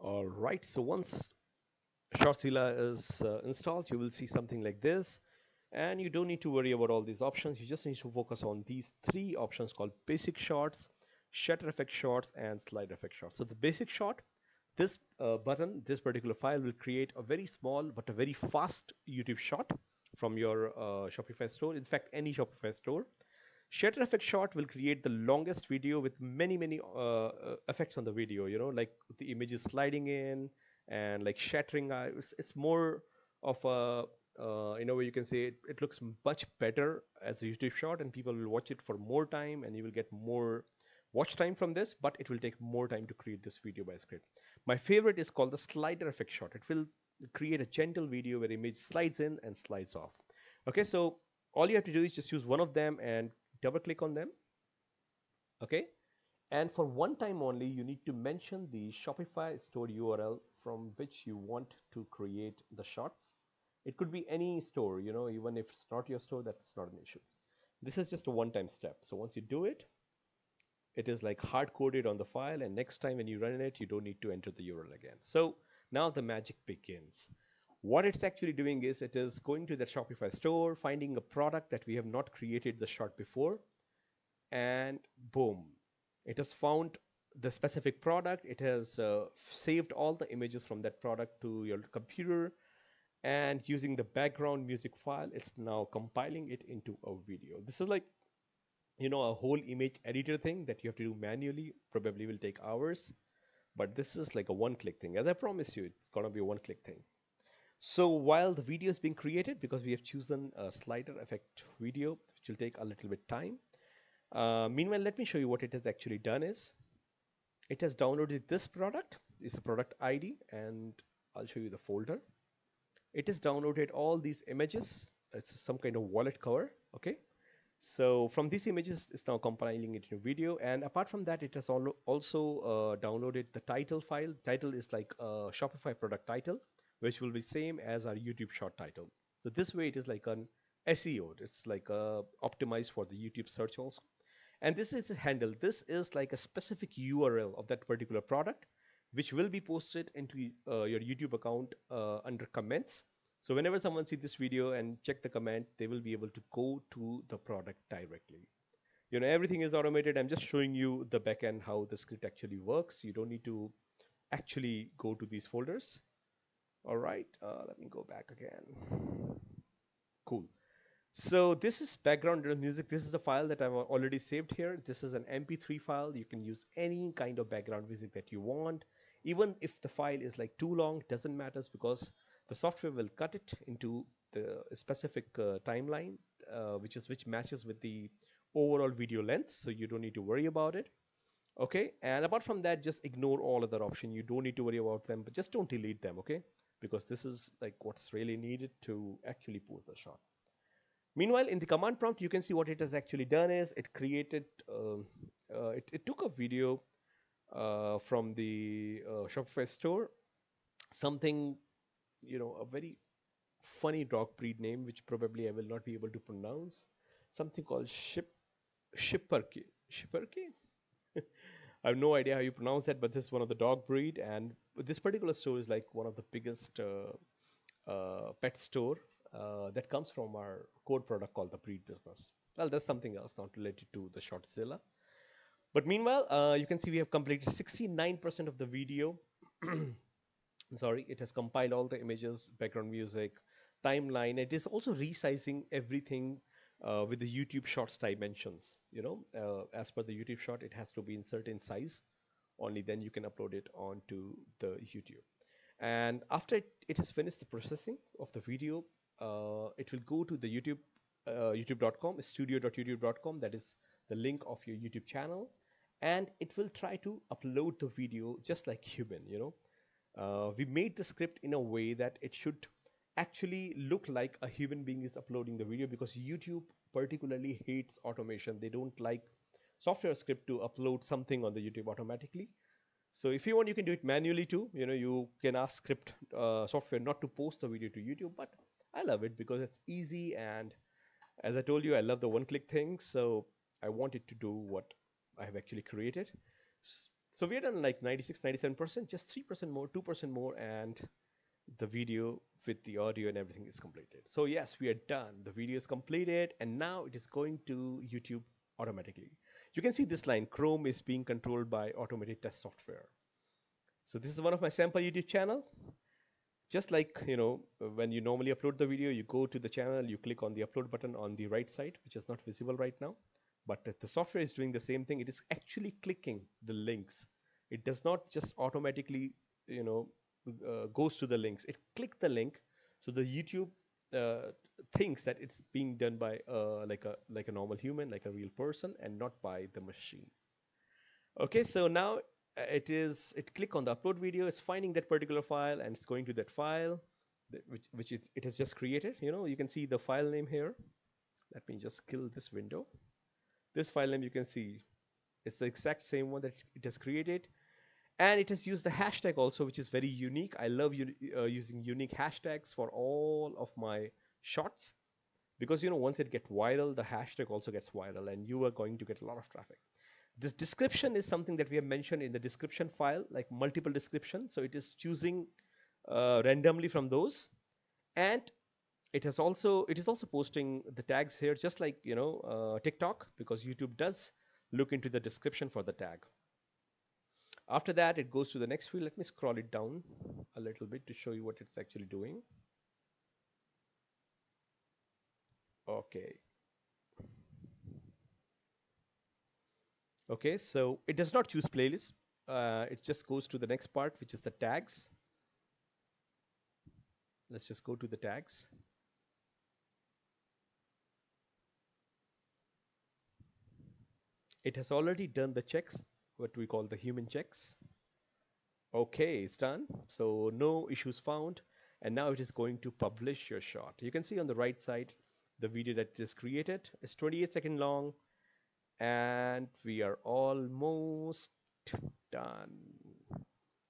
All right, so once ShortsZilla is installed, you will see something like this. And you don't need to worry about all these options. You just need to focus on these three options called basic shots, shutter effect shots, and slide effect shots. So the basic shot, this button, this particular file will create a very small but a very fast YouTube shot from your Shopify store. In fact, any Shopify store. Shutter effect shot will create the longest video with many effects on the video. Like the image is sliding in and like shattering. It's more of a where you can say it looks much better as a YouTube shot, and people will watch it for more time, and you will get more watch time from this. But it will take more time to create this video by script. My favorite is called the slider effect shot. It will create a gentle video where image slides in and slides off. Okay, so all you have to do is just use one of them and double click on them. Okay, and for one time only you need to mention the Shopify store URL from which you want to create the shots. It could be any store, even if it's not your store, that's not an issue. This is just a one-time step. So once you do it, it is like hard coded on the file, and next time when you run it, you don't need to enter the URL again. So now the magic begins. What it's actually doing is it is going to the Shopify store, finding a product that we have not created the shot before, and boom, it has found the specific product. It has saved all the images from that product to your computer, and using the background music file, it's now compiling it into a video. This is like a whole image editor thing that you have to do manually, probably will take hours, but this is like a one-click thing. As I promise you, it's gonna be a one-click thing. So while the video is being created, because we have chosen a slider effect video, which will take a little bit time, meanwhile, let me show you what it has actually done is, it has downloaded this product. It's a product ID, and I'll show you the folder. It has downloaded all these images. It's some kind of wallet cover. Okay, so from these images, it's now compiling it into video. And apart from that, it has also downloaded the title file. Title is like a Shopify product title, which will be same as our YouTube short title. So this way, it is like an SEO. It's like optimized for the YouTube search also. And this is a handle. This is like a specific URL of that particular product, which will be posted into your YouTube account under comments. So whenever someone sees this video and check the comment, they will be able to go to the product directly. Everything is automated. I'm just showing you the backend, how the script actually works. You don't need to actually go to these folders. All right, let me go back again. Cool. So this is background music. This is the file that I've already saved here. This is an MP3 file. You can use any kind of background music that you want. Even if the file is like too long, it doesn't matter, because the software will cut it into the specific timeline, which matches with the overall video length. So you don't need to worry about it. Okay, and apart from that, just ignore all other options. You don't need to worry about them, but just don't delete them. Okay, because this is like what's really needed to actually post the shot. Meanwhile, in the command prompt, you can see what it has actually done is it created, it took a video from the Shopify store, something, a very funny dog breed name, which probably I will not be able to pronounce, something called Shipperke. Shipperke? I have no idea how you pronounce that, but this is one of the dog breed, and this particular store is like one of the biggest pet store that comes from our core product called the breed business. Well, that's something else not related to the ShortsZilla. But meanwhile, you can see we have completed 69% of the video. Sorry, it has compiled all the images, background music, timeline. It is also resizing everything with the YouTube Shorts dimensions. As per the YouTube short, it has to be in certain size. Only then you can upload it onto the YouTube. And after it has finished the processing of the video, it will go to the YouTube, youtube.com, studio.youtube.com. That is the link of your YouTube channel, and it will try to upload the video just like human. We made the script in a way that it should actually look like a human being is uploading the video, because YouTube particularly hates automation. They don't like software script to upload something on the YouTube automatically. So if you want, you can do it manually too. You can ask script software not to post the video to YouTube, but I love it because it's easy, and as I told you, I love the one-click thing. So I wanted to do what I have actually created. So we're done like 96, 97%, just 3% more, 2% more, and the video with the audio and everything is completed. So yes, we are done. The video is completed, and now it is going to YouTube automatically. You can see this line, Chrome is being controlled by automated test software. So this is one of my sample YouTube channel. Just like, when you normally upload the video, you go to the channel, you click on the upload button on the right side, which is not visible right now. But the software is doing the same thing. It is actually clicking the links. It does not just automatically, goes to the links. It clicked the link, so the YouTube thinks that it's being done by like a normal human, like a real person, and not by the machine. Okay, so now it click on the upload video. It's finding that particular file and it's going to that file, which it has just created. You can see the file name here. Let me just kill this window. This file name, you can see it's the exact same one that it has created, and it has used the hashtag also, which is very unique. I love using unique hashtags for all of my shots, because once it gets viral, the hashtag also gets viral, and you are going to get a lot of traffic. This description is something that we have mentioned in the description file, like multiple descriptions. So it is choosing randomly from those, and it is also posting the tags here, just like TikTok, because YouTube does look into the description for the tag. After that, it goes to the next field. Let me scroll it down a little bit to show you what it's actually doing. Okay, so it does not choose playlist. It just goes to the next part, which is the tags. Let's just go to the tags. It has already done the checks, what we call the human checks. Okay, it's done. So no issues found. And now it is going to publish your shot. You can see on the right side, the video that it is created is 28 seconds long. And we are almost done.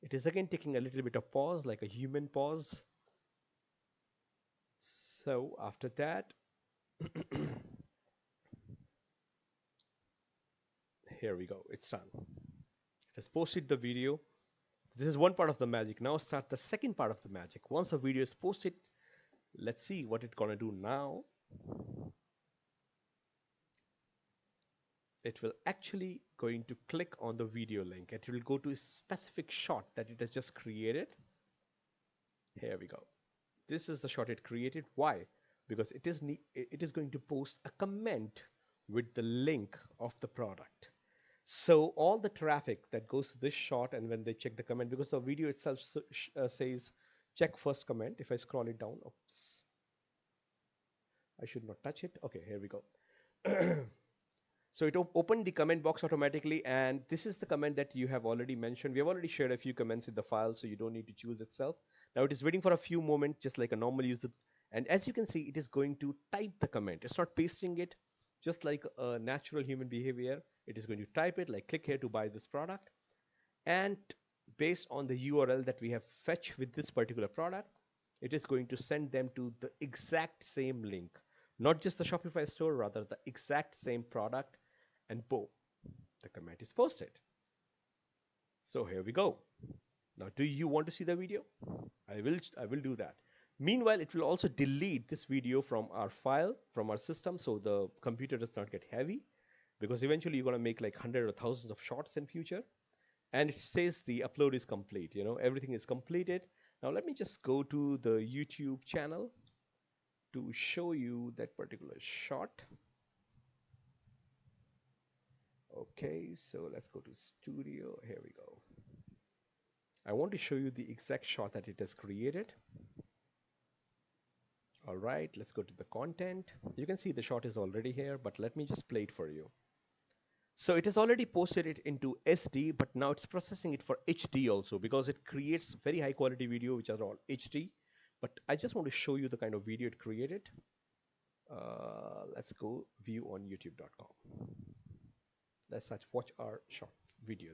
It is again taking a little bit of pause, like a human pause. So after that, here we go, it's done. It has posted the video. This is one part of the magic. Now start the second part of the magic. Once a video is posted, let's see what it's gonna do now. It will actually going to click on the video link. It will go to a specific shot that it has just created. Here we go. This is the shot it created. Why? Because it is going to post a comment with the link of the product. So all the traffic that goes to this shot, and when they check the comment, because the video itself says check first comment. If I scroll it down, oops, I should not touch it. Okay, here we go. So it opened the comment box automatically, and this is the comment that you have already mentioned. We have already shared a few comments in the file, so you don't need to choose itself. Now it is waiting for a few moments, just like a normal user. And as you can see, it is going to type the comment. It's not pasting it, just like a natural human behavior. It is going to type it, like click here to buy this product. And based on the URL that we have fetched with this particular product, it is going to send them to the exact same link. Not just the Shopify store, rather the exact same product, and boom, the comment is posted. So here we go. Now, do you want to see the video? I will do that. Meanwhile, it will also delete this video from our file, from our system, so the computer does not get heavy, because eventually you're gonna make like hundreds or thousands of shots in future. And it says the upload is complete, everything is completed. Now let me just go to the YouTube channel to show you that particular shot. Okay, so let's go to studio. Here we go. I want to show you the exact shot that it has created. All right, let's go to the content. You can see the shot is already here, but let me just play it for you. So it has already posted it into SD, but now it's processing it for HD also, because it creates very high quality video which are all HD. But I just want to show you the kind of video it created. Let's go view on youtube.com. Let's search watch our short video.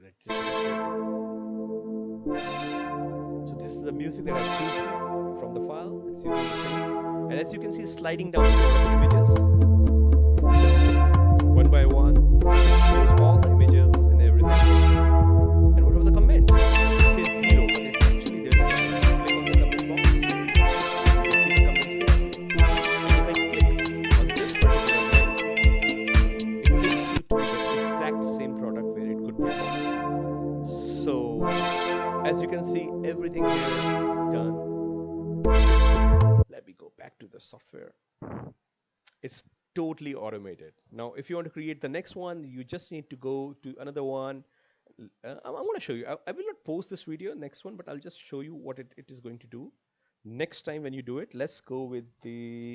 So this is the music that I've chosen from the file. And as you can see, sliding down the images one by one, shows all the images and everything. And what as you can see, everything is done. Let me go back to the software. It's totally automated. Now, if you want to create the next one, you just need to go to another one. I'm going to show you. I will not post this video, next one, but I'll just show you what it is going to do. Next time when you do it, let's go with the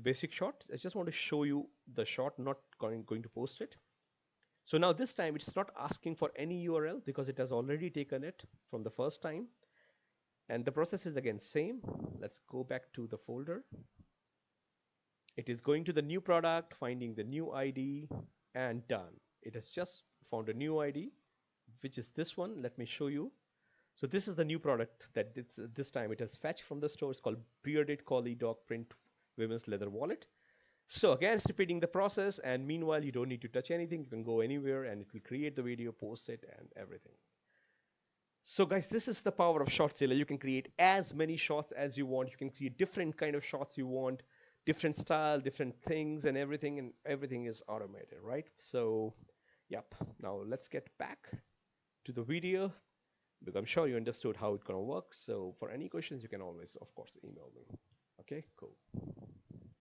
basic shot. I just want to show you the shot, not going to post it. So now this time it's not asking for any URL because it has already taken it from the first time. And the process is again same. Let's go back to the folder. It is going to the new product, finding the new ID, and done. It has just found a new ID, which is this one. Let me show you. So this is the new product that this time it has fetched from the store. It's called Bearded Collie Dog Print Women's Leather Wallet. So again, it's repeating the process, and meanwhile, you don't need to touch anything. You can go anywhere and it will create the video, post it, and everything. So guys, this is the power of ShortsZilla. You can create as many shots as you want. You can create different kind of shots you want, different style, different things, and everything is automated, right? So, yep. Now let's get back to the video because I'm sure you understood how it's gonna work. So for any questions, you can always, of course, email me. Okay, cool.